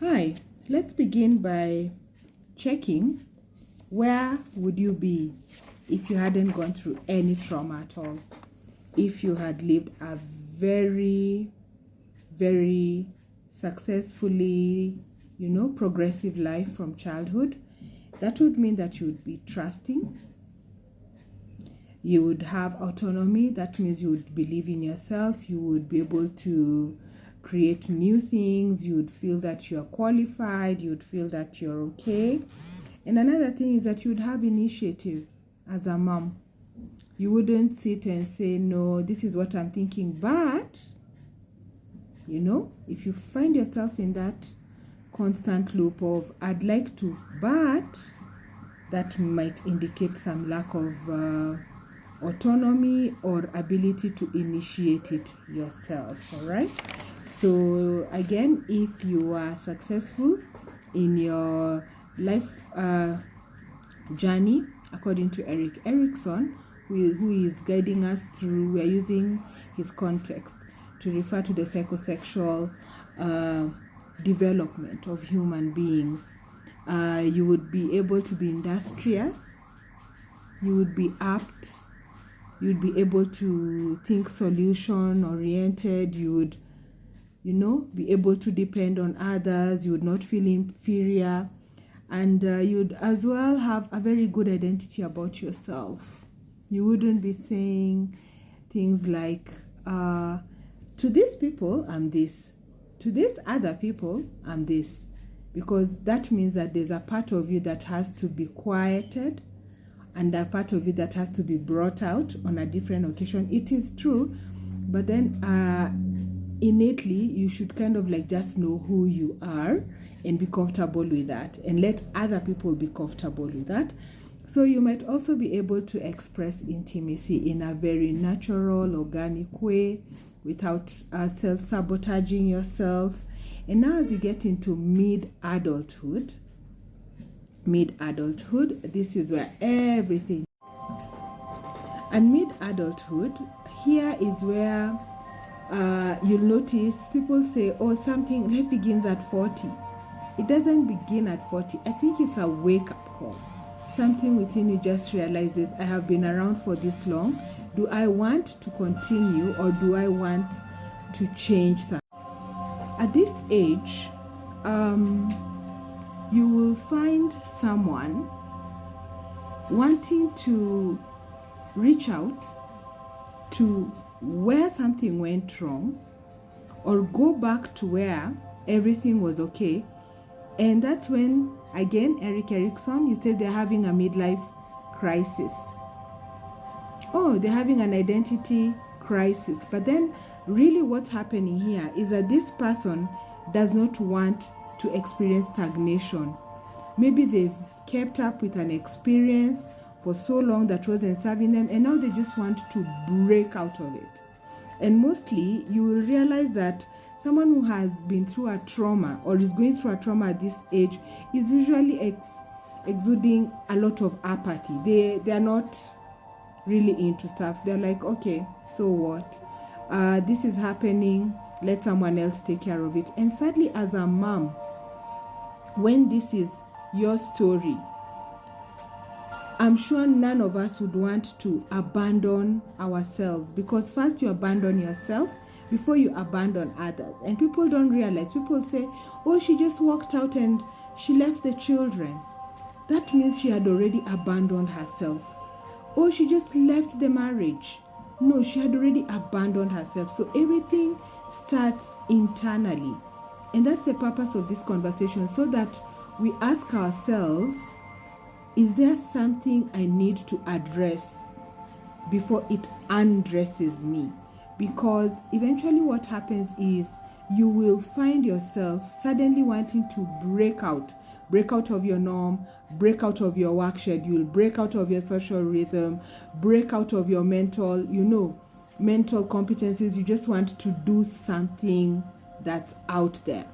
Hi, let's begin by checking where would you be if you hadn't gone through any trauma at all. If you had lived a very, very successfully, progressive life from childhood, that would mean that you would be trusting. You would have autonomy. That means you would believe in yourself. You would be able to create new things. You would feel that you're qualified. You would feel that you're okay. And another thing is that you would have initiative as a mom. You wouldn't sit and say, no, this is what I'm thinking. But, if you find yourself in that constant loop of, I'd like to, but that might indicate some lack of autonomy or ability to initiate it yourself. All right. So again, if you are successful in your life journey, according to Erik Erikson, who is guiding us through, we are using his context to refer to the psychosexual development of human beings. You would be able to be industrious. You would be apt. You'd be able to think solution oriented. You would, be able to depend on others. You would not feel inferior. And you'd as well have a very good identity about yourself. You wouldn't be saying things like, to these people, I'm this. To these other people, I'm this. Because that means that there's a part of you that has to be quieted and a part of you that has to be brought out on a different occasion. It is true, but then innately, you should kind of like just know who you are and be comfortable with that and let other people be comfortable with that. So you might also be able to express intimacy in a very natural, organic way without self-sabotaging yourself. And now as you get into mid-adulthood, this is where everything. And mid-adulthood, here is where you'll notice people say, oh, life begins at 40. It doesn't begin at 40. I think it's a wake-up call. Something within you just realizes, I have been around for this long. Do I want to continue or do I want to change something? At this age, you will find someone wanting to reach out to where something went wrong or go back to where everything was okay. And that's when, again, Erik Erikson, you said they're having a midlife crisis. Oh, they're having an identity crisis. But then really what's happening here is that this person does not want to experience stagnation. Maybe they've kept up with an experience for so long that wasn't serving them, and now they just want to break out of it. And mostly you will realize that someone who has been through a trauma or is going through a trauma at this age is usually exuding a lot of apathy. They are not really into stuff. They're like, okay, so what? This is happening. Let someone else take care of it. And sadly, as a mom, when this is your story, I'm sure none of us would want to abandon ourselves, because first you abandon yourself before you abandon others. And people don't realize. People say, oh, she just walked out and she left the children. That means she had already abandoned herself. Oh, she just left the marriage. No, she had already abandoned herself. So everything starts internally. And that's the purpose of this conversation, so that we ask ourselves, is there something I need to address before it undresses me? Because eventually what happens is you will find yourself suddenly wanting to break out of your norm, break out of your work schedule, break out of your social rhythm, break out of your mental competencies. You just want to do something that's out there.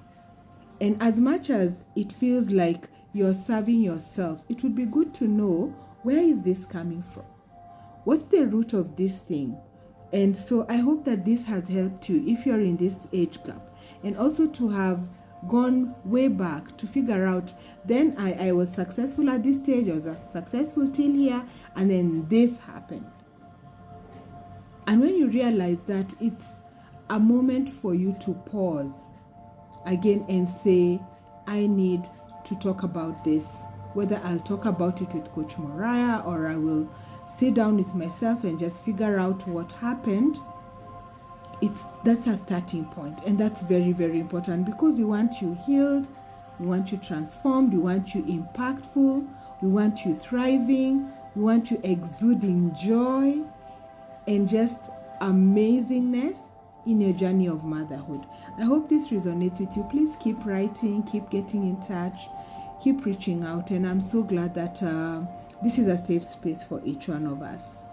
And as much as it feels like you're serving yourself, it would be good to know, where is this coming from? What's the root of this thing? And so I hope that this has helped you if you're in this age gap, and also to have gone way back to figure out, then I was successful at this stage, I was successful till here, and then this happened. And when you realize that, it's a moment for you to pause again and say, I need to talk about this. Whether I'll talk about it with Coach Mariah, or I will sit down with myself and just figure out what happened. That's a starting point, and that's very, very important, because we want you healed, we want you transformed, we want you impactful, we want you thriving, we want you exuding joy and just amazingness in your journey of motherhood. I hope this resonates with you. Please keep writing, keep getting in touch, keep reaching out, and I'm so glad that this is a safe space for each one of us.